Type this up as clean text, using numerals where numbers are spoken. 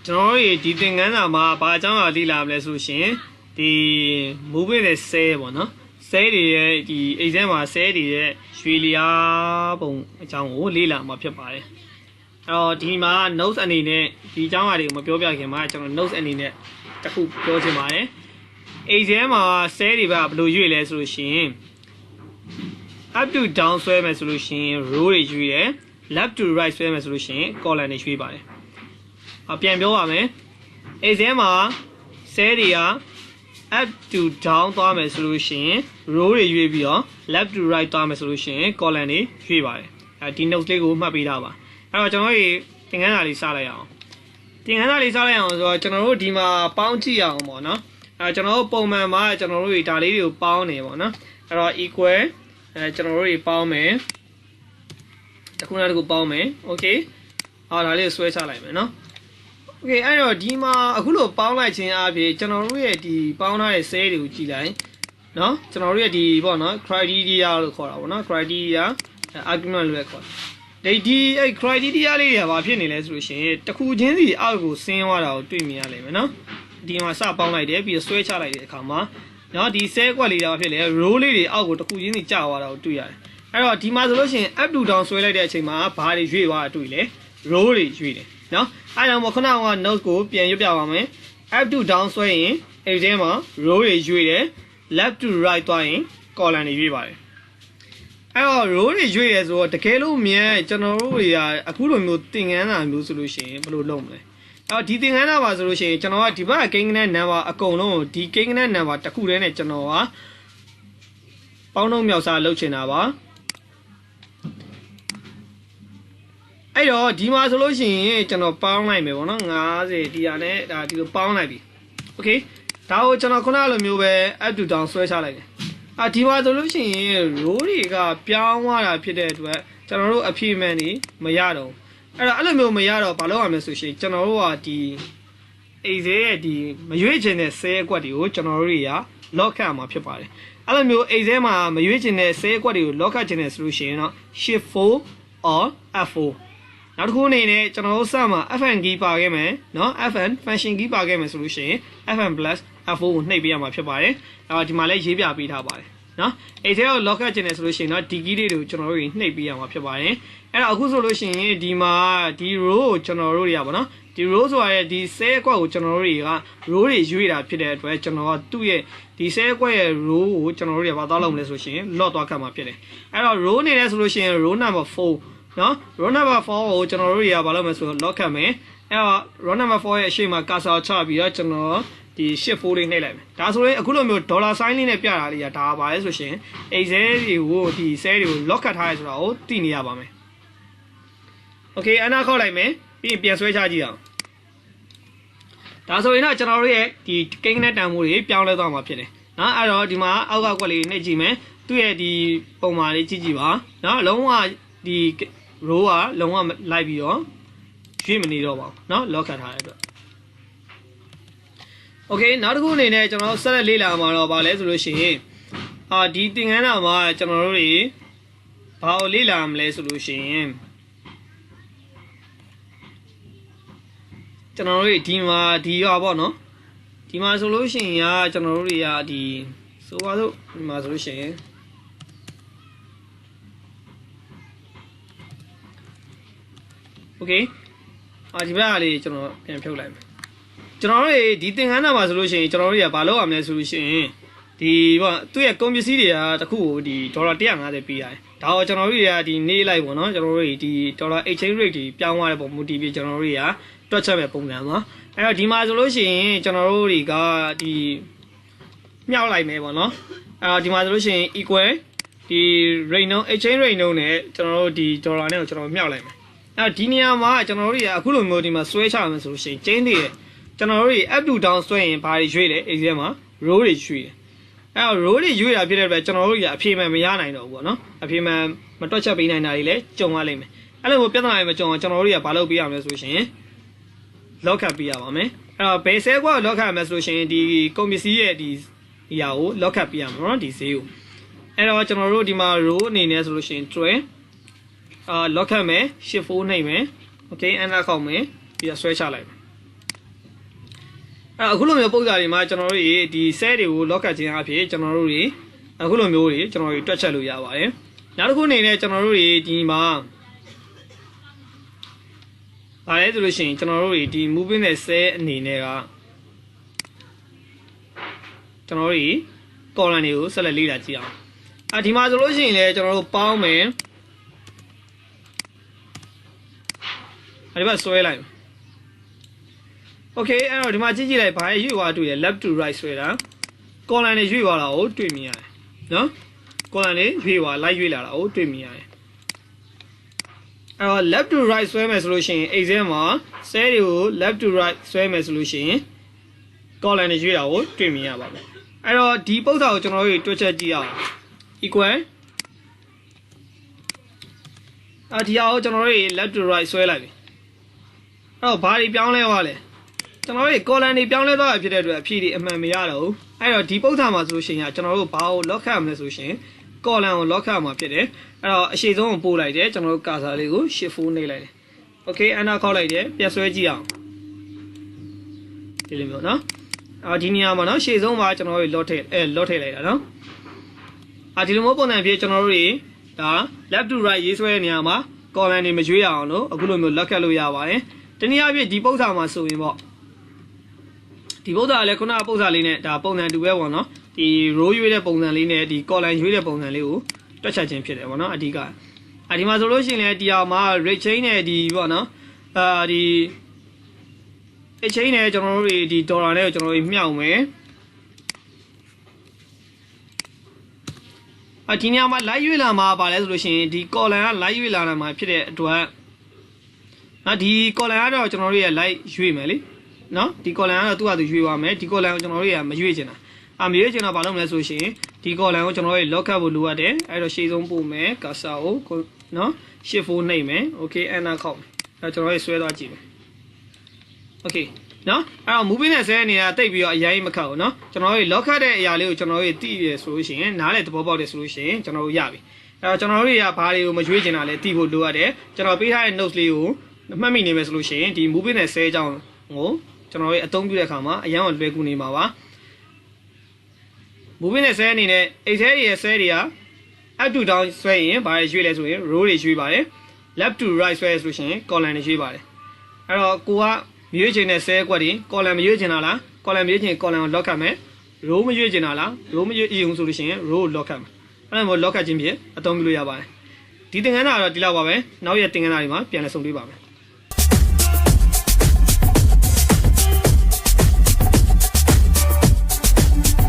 ကျွန်တော်တို့ဒီသင်ခန်းစာမှာဘာအကြောင်းအရာလေ့လာမလဲဆိုရှင်ဒီ moving နဲ့ cell ပေါ့နော် cell တွေရဲ့ဒီ exam မှာ cell တွေရဲ့ရွှေလျားပုံအကြောင်းကိုလေ့လာမှာဖြစ်ပါတယ်အဲ့တော့ဒီမှာ notes အနေနဲ့ဒီအကြောင်းအရာတွေကိုမပြောပြခင်မှာကျွန်တော် notes အနေနဲ့တစ်ခုပြောချင်ပါတယ် exam မှာ cell တွေကဘယ်လိုရွေ့လဲဆိုလို့ရှင် up to down ဆွဲမယ်ဆိုလို့ရှင် row တွေရွေ့တယ် left to right ဆွဲမယ်ဆိုလို့ရှင် column တွေရွေ့ပါတယ်ပြန်ပြောပါမယ် exam မှာ cell တွေက up to down သွားမယ်ဆိုလို့ရှင် row တွေရွေ့ပြီးတော့ left to right သွားမယ်ဆိုလို့ရှင် column တွေရွေ့ပါတယ်ဒီ notes လေးကိုမှတ်ပေးထားပါအဲ့တော့ကျွန်တော်တို့သင်ခန်းစာလေးစလိုက်အောင်သင်ခန်းစာလေးစလိုက်အောင်ဆိုတော့ကျွန်တော်တို့ဒီမှာပေါင်းကြည့်အောင်ပေါ့နော်ကျွန်တော်တို့ပုံမှန်မှာကျွန်တော်တို့ဒါလေးတွေကိုပေါင်းနေပေါ့နော်အဲ့တော့ equal ကျွန်တော်တို့တွေပေါင်းမယ်တစ်ခုနဲ့တစ်ခုပေါင်းမယ် okay ဒါလေးကိုဆွဲချလိုက်မယ်နော်โอเคအဲ့တော့ဒီမှာအခုလိုပေါင်းလိုက်ခြင်းအပြင်ကျွန်တော်တို့ရဲ့ဒီပေါင်းထားတဲ့ cell တွေကိုကြည့်လိုက်เนาะကျွန်တော်တို့ရဲ့ဒီပေါ့နော် criteria လို့ခေါ်တာပေါ့နော် criteria argument လို့ခေါ်တယ်ဒီအဲ့ criteria လေးတွေကဘာဖြစ်နေလဲဆိုလို့ရှိရင်တစ်ခုချင်းစီအောက်ကိုဆင်းသွားတာကိုတွေ့မြင်ရလိမ့်မယ်เนาะဒီမှာစပေါင်းလိုက်တယ်ပြီးတော့ဆွဲချလိုက်တဲ့အခါမှာเนาะဒီ cell ကွက်လေးတွေဘာဖြစ်လဲ row လေးတွေအောက်ကိုတစ်ခုချင်းစီကျသွားတာကိုတွေ့ရတယ်အဲ့တော့ဒီမှာဆိုလို့ရှိရင် up to down ဆွဲလိုက်တဲ့အချိန်မှာဘာတွေရွေ့သွားတာတွေ့လဲ row တွေရွေ့တယ်เนาะအဲ့တော့ခုနက note ကိုပြန်ရွတ်ပြပါမယ် up to down ဆွဲရင် exam မှာ row တွေရွေ့တယ် left to right သွားရင် column တွေရွေ့ပါတယ်အဲ့တော့ row တွေရွေ့တယ်ဆိုတော့တကယ်လို့မြန်ကျွန်တော်တို့တွေကအခုလိုမျိုးသင်ခန်းစာမျိုးဆိုလို့ရှိရင်ဘယ်လိုလုပ်မလဲအဲ့တော့ဒီသင်ခန်းစာပါဆိုလို့ရှိရင်ကျွန်တော်ကဒီဘက်ကကိန်းဂဏန်း number အကုန်လုံးဒီကိန်းဂဏန်း number တစ်ခုတည်းနဲ့ကျွန်တော်ကပေါင်းနှုန်းမြောက်စားလုပ်ချင်တာပါအဲ့တော့ဒီမှာဆိုလို့ရှိရင်ကျွန်တော်ပေါင်းလိုက်မယ်ပေါ့နော်50ဒီဟာနဲ့ဒါဒီလိုပေါင်းလိုက်ပြီโอเคဒါကိုကျွန်တော်ခုနလိုမျိုးပဲ up to down ဆွဲချလိုက်တယ်ဒီမှာဆိုလို့ရှိရင် row တွေကပြောင်းသွားတာဖြစ်တဲ့အတွက်ကျွန်တော်တို့အဖြေမှန်နေမရတော့အဲ့တော့အဲ့လိုမျိုးမရတော့ဘာလုပ်ရမလဲဆိုရှင်ကျွန်တော်တို့ကဒီ exam ရဲ့ဒီမရွေးချင်တဲ့ cell အကွက်တွေကိုကျွန်တော်တို့တွေက lock ခတ်မှာဖြစ်ပါတယ်အဲ့လိုမျိုး exam မှာမရွေးချင်တဲ့ cell အကွက်တွေကို lock ခတ်ချင်တယ်ဆိုလို့ရှိရင်တော့ shift 4 or F4နောက်တစ်ခုအနေနဲ့ကျွန်တော်တို့စမှာ fn key ပါခဲ့မယ်เนาะ fn function key ပါခဲ့မယ်ဆိုလို့ရှိရင် fn plus f4 ကိုနှိပ်ပေးရမှာဖြစ်ပါတယ်ဒီမှာလည်းရေးပြပေးထားပါတယ်เนาะအဲ့ထဲကို lock ခတ်ချင်တယ်ဆိုလို့ရှိရင်တော့ဒီ key လေးတွေကိုကျွန်တော်တို့နှိပ်ပေးရမှာဖြစ်ပါတယ်အဲ့တော့အခုဆိုလို့ရှိရင်ဒီမှာဒီ row ကိုကျွန်တော်တို့တွေကပေါ့နော်ဒီ row ဆိုရတဲ့ဒီ cell အကွက်ကိုကျွန်တော်တို့တွေက row တွေရွေ့တာဖြစ်တဲ့အတွက်ကျွန်တော်ကသူ့ရဲ့ဒီ cell အကွက်ရဲ့ row ကိုကျွန်တော်တို့တွေကဘာသွားလုပ်မလဲဆိုရှင် lock သွားခတ်မှာဖြစ်တယ်အဲ့တော့ row နေလဲဆိုလို့ရှိရင် row number 4เนาะ row number 4ကိုကျွန်တော်တို့တွေကဘာလုပ်မလဲဆိုတော့ lock ခတ်မယ်အဲ့တော့ row number 4ရဲ့အရှိမ cursor ချပြီးတော့ကျွန်တော်ဒီ shift 4လေးနှိပ်လိုက်မယ်ဒါဆိုရင်အခုလိုမျိုး dollar sign လေးနဲ့ပြတာလေးကဒါပါလဲဆိုရှင် excel တွေကိုဒီ cell တွေကို lock ခတ်ထားရဲဆိုတာကိုသိနေရပါမယ်โอเคအနာခောက်လိုက်မယ်ပြီးရင်ပြန်ဆွဲချကြည့်အောင်ဒါဆိုရင်တော့ကျွန်တော်တို့ရဲ့ဒီကိန်းနဲ့တန်ဖိုးတွေပြောင်းလဲသွားမှာဖြစ်တယ်เนาะအဲ့တော့ဒီမှာအောက်ကကွက်လေးနှိပ်ကြည့်မယ်သူ့ရဲ့ဒီပုံမှာလေးကြည့်ကြည့်ပါเนาะလုံးဝဒီ row ကလုံးဝလိုက်ပြီးတော့ရွေ့မနေတော့ပါဘူးเนาะ lock ခတ်ထားတဲ့အတွက်โอเคနောက်တစ်ခုအနေနဲ့ကျွန်တော်တို့ဆက်လက်လေ့လာမှာတော့ဗာလဲဆိုလို့ရှိရင်ဒီသင်ခန်းစာမှာကျွန်တော်တို့တွေဘာကိုလေ့လာမလဲဆိုလို့ရှိရင်ကျွန်တော်တို့ဒီမှာဒီရောပေါ့နော်ဒီမှာဆိုလို့ရှိရင်ကျွန်တော်တို့တွေကဒီဆိုပါစို့ဒီမှာဆိုလို့ရှိရင်โอเคဒီဘက်ကလေးကျွန်တော်ပြန်ဖြုတ်လိုက်မယ်ကျွန်တော်တို့ဒီသင်ခန်းစာမှာဆိုလို့ရှိရင်ကျွန်တော်တို့တွေကဘာလုပ်ရမလဲဆိုလို့ရှိရင်ဒီပေါ့သူ့ရဲ့ကုန်ပစ္စည်းတွေကတခုကိုဒီဒေါ်လာ150ပေးရတယ်ဒါတော့ကျွန်တော်တို့တွေကဒီနေ့လိုက်ပေါ့နော်ကျွန်တော်တို့ဒီဒေါ်လာ exchange rate တွေပြောင်းသွားတဲ့ပုံမူတည်ပြီးကျွန်တော်တို့တွေကတွက်ချက်ပဲပုံစံပါအဲ့တော့ဒီမှာဆိုလို့ရှိရင်ကျွန်တော်တို့တွေကဒီမြောက်လိုက်မယ်ပေါ့နော်အဲ့တော့ဒီမှာဆိုလို့ရှိရင် equal ဒီ rate နှုန်း exchange rate နှုန်းနဲ့ကျွန်တော်တို့ဒီဒေါ်လာနဲ့ကိုကျွန်တော်မြောက်လိုက်မယ်အဲ့ဒီနေရာမှာကျွန်တော်တို့တွေကအခုလိုမျိုးဒီမှာဆွဲချရမယ်ဆိုလို့ရှိရင် chain တွေကျွန်တော်တို့တွေ up to down ဆွဲရင်ဘာတွေရွေ့လဲ exam မှာ row တွေရွေ့တယ်အဲ့တော့ row တွေရွေ့တာဖြစ်တဲ့အတွက်ကျွန်တော်တို့တွေအဖြေမှန်မရနိုင်တော့ဘူးပေါ့နော်အဖြေမှန်မတွက်ချက်ပေးနိုင်တာတွေလည်းကြုံရလိမ့်မယ်အဲ့လိုမျိုးပြဿနာတွေမကြုံအောင်ကျွန်တော်တို့တွေကဘာလုပ်ပေးရမလဲဆိုရှင် lock ခတ်ပေးရပါမယ်အဲ့တော့ဘယ် cell ကွက် lock ခတ်ရမလဲဆိုရှင်ဒီကုန်ပစ္စည်းရဲ့ဒီအရာကို lock ခတ်ပေးရမှာနော်ဒီ ဈေးကိုအဲ့တော့ကျွန်တော်တို့ဒီမှာ row အနေနဲ့ဆိုလို့ရှင် 12lock ခတ်မယ် shift 4နှိပ်မယ် okay အနာခောက်မယ်ပြီးတော့ဆွဲချလိုက်မယ် အခုလိုမျိုးပုံစံတွေမှာကျွန်တော်တို့ဒီ cell တွေကို lock ခြင်းအဖြစ်ကျွန်တော်တို့တွေအခုလိုမျိုးတွေကျွန်တော်တို့တွက်ချက်လို့ရပါတယ်နောက်တစ်ခုအနေနဲ့ကျွန်တော်တို့တွေဒီမှာဗါလဲဆိုလို့ရှိရင်ကျွန်တော်တို့တွေဒီ moving နဲ့ cell အနေနဲ့ကကျွန်တော်တို့ column တွေကိုဆက်လက်လေ့လာကြည့်အောင်ဒီမှာဆိုလို့ရှိရင်လည်းကျွန်တော်တို့ပေါင်းမယ်ဒီဘက်ဆွဲလိုက် Okay အဲ့တော့ဒီမှာကြည့်ကြည့်လိုက်ဘာရွေ့သွားတွေ့ရ left to right ဆွဲတာ column တွေရွေ့သွားတာကိုတွေ့မြင်ရတယ်နော် column တွေရွေ့သွားလိုက်ရွေ့လာတာကိုတွေ့မြင်ရတယ်အဲ့တော့ left to right ဆွဲမယ်ဆိုလို့ရှိရင် exam မှာ cell တွေကို left to right ဆွဲမယ်ဆိုလို့ရှိရင် column တွေရွေ့တာကိုတွေ့မြင်ရပါမယ်အဲ့တော့ဒီပုဒ်စာကိုကျွန်တော်တို့တွက်ချက်ကြည့်အောင် equal ဒီဟာကိုကျွန်တော်တို့ left to right ဆွဲလိုက်ပြီအဲ့တော့ဘာတွေပြောင်းလဲသွားလဲကျွန်တော်တို့ column တွေပြောင်းလဲသွားတာဖြစ်တဲ့အတွက်အဖြေတွေအမှန်မရတော့ဘူးအဲ့တော့ဒီပုဒ်စာမှာဆိုလို့ရှိရင်ကျွန်တော်တို့ဘာကို lock ခတ်ရမလဲဆိုရှင် column ကို lock ခတ်ရမှာဖြစ်တယ်အဲ့တော့အရှိဆုံးကိုပို့လိုက်တယ်ကျွန်တော်တို့ cursor လေးကို shift 4နှိပ်လိုက်တယ် okay enter ခောက်လိုက်တယ်ပြတ်ဆွဲကြည့်အောင်ဒီလိုမျိုးနော်ဒီနေရာမှာနော်ရှေ့ဆုံးမှာကျွန်တော်တို့ lock ထည့်လိုက်တာနော်ဒီလိုမျိုးပုံစံဖြစ်ကျွန်တော်တို့တွေဒါ left to right ရေးဆွဲတဲ့နေရာမှာ column တွေမရွေးရအောင်လို့အခုလိုမျိုး lock ခတ်လို့ရပါတယ်တနည်းအားဖြင့်ဒီပုဒ်စာမှာဆိုရင်ပေါ့ဒီပုဒ်စာလည်းခုနကပုဒ်စာလေးနဲ့ဒါပုံစံတူပဲပေါ့နော်ဒီ row ရွေးတဲ့ပုံစံလေးနဲ့ဒီ column ရွေးတဲ့ပုံစံလေးကိုတွက်ချက်ခြင်းဖြစ်တယ်ပေါ့နော်အဓိကဒီမှာဆိုလို့ရှိရင်လည်းဒီအောင်မှာ rate chain နဲ့ဒီပေါ့နော်ဒီ exchange နဲ့ကျွန်တော်တို့ဒီ dollar နဲ့ကျွန်တော်တို့မြှောက်မယ်ဒီနေရာမှာ live ရွေးလာမှာပါလဲဆိုလို့ရှိရင်ဒီ column က live ရွေးလာမှာဖြစ်တဲ့အတွက်ဒီ column ကတော့ကျွန်တော်တို့ရဲ့ live ရွေးမယ်လေနော်ဒီ column ကတော့သူ့ဟာသူရွေးသွားမယ်ဒီ column ကိုကျွန်တော်တို့မရွေးချင်တာမရွေးချင်တာဘာလို့မလဲဆိုရှင်ဒီ column ကိုကျွန်တော်တို့ lock ခတ်ဖို့လိုအပ်တယ်အဲ့တော့ရှေ့ဆုံးပို့မယ် cursor ကိုနော် shift 4နှိပ်မယ် okay enter ခောက်မယ်အဲ့ကျွန်တော်တို့ဆွဲသွားကြည့်မယ် okay နော်အဲ့တော့ moving နဲ့ cell နေတာတိတ်ပြီးတော့အရင်မခတ်ဘူးနော်ကျွန်တော်တို့ lock ခတ်တဲ့အရာလေးကိုကျွန်တော်တို့သိရဆိုလို့ရှိရင်နားလေသဘောပေါက်တယ်ဆိုလို့ရှိရင်ကျွန်တော်တို့ရပြီအဲ့တော့ကျွန်တော်တို့တွေကဘာတွေကိုမရွေးချင်တာလဲသိဖို့လိုအပ်တယ်ကျွန်တော်ပေးထားတဲ့ notes လေးကိုမှတ်မိနေမယ်ဆိုလို့ရှိရင်ဒီ moving နဲ့ cell အကြောင်းကိုကျွန်တော်တို့အသုံးပြုတဲ့အခါမှာအရင်ကလွယ်ကူနေမှာပါ moving နဲ့ cell အနေနဲ့ excel ရဲ့ cell တွေက up to down ဆွဲရင်ဘာတွေရွေးလဲဆိုရင် row တွေရွေးပါတယ် left to right ဆွဲဆိုရှင် column တွေရွေးပါတယ်အဲ့တော့ကိုကမရွေးချင်တဲ့ cell ကွက်တွေ column မရွေးချင်တာလား column မရွေးချင် column ကို lock ခတ်မယ် row မရွေးချင်တာလား row မရွေးရင်ဆိုလို့ရှိရင် row ကို lock ခတ်မယ်အဲ့ဒါမျိုး lock ခတ်ခြင်းဖြင့်အသုံးပြုလို့ရပါတယ်ဒီသင်ခန်းစာကတော့ဒီလောက်ပါပဲနောက်ရက်သင်ခန်းစာတွေမှာပြန်လည်ဆုံတွေ့ပါမယ်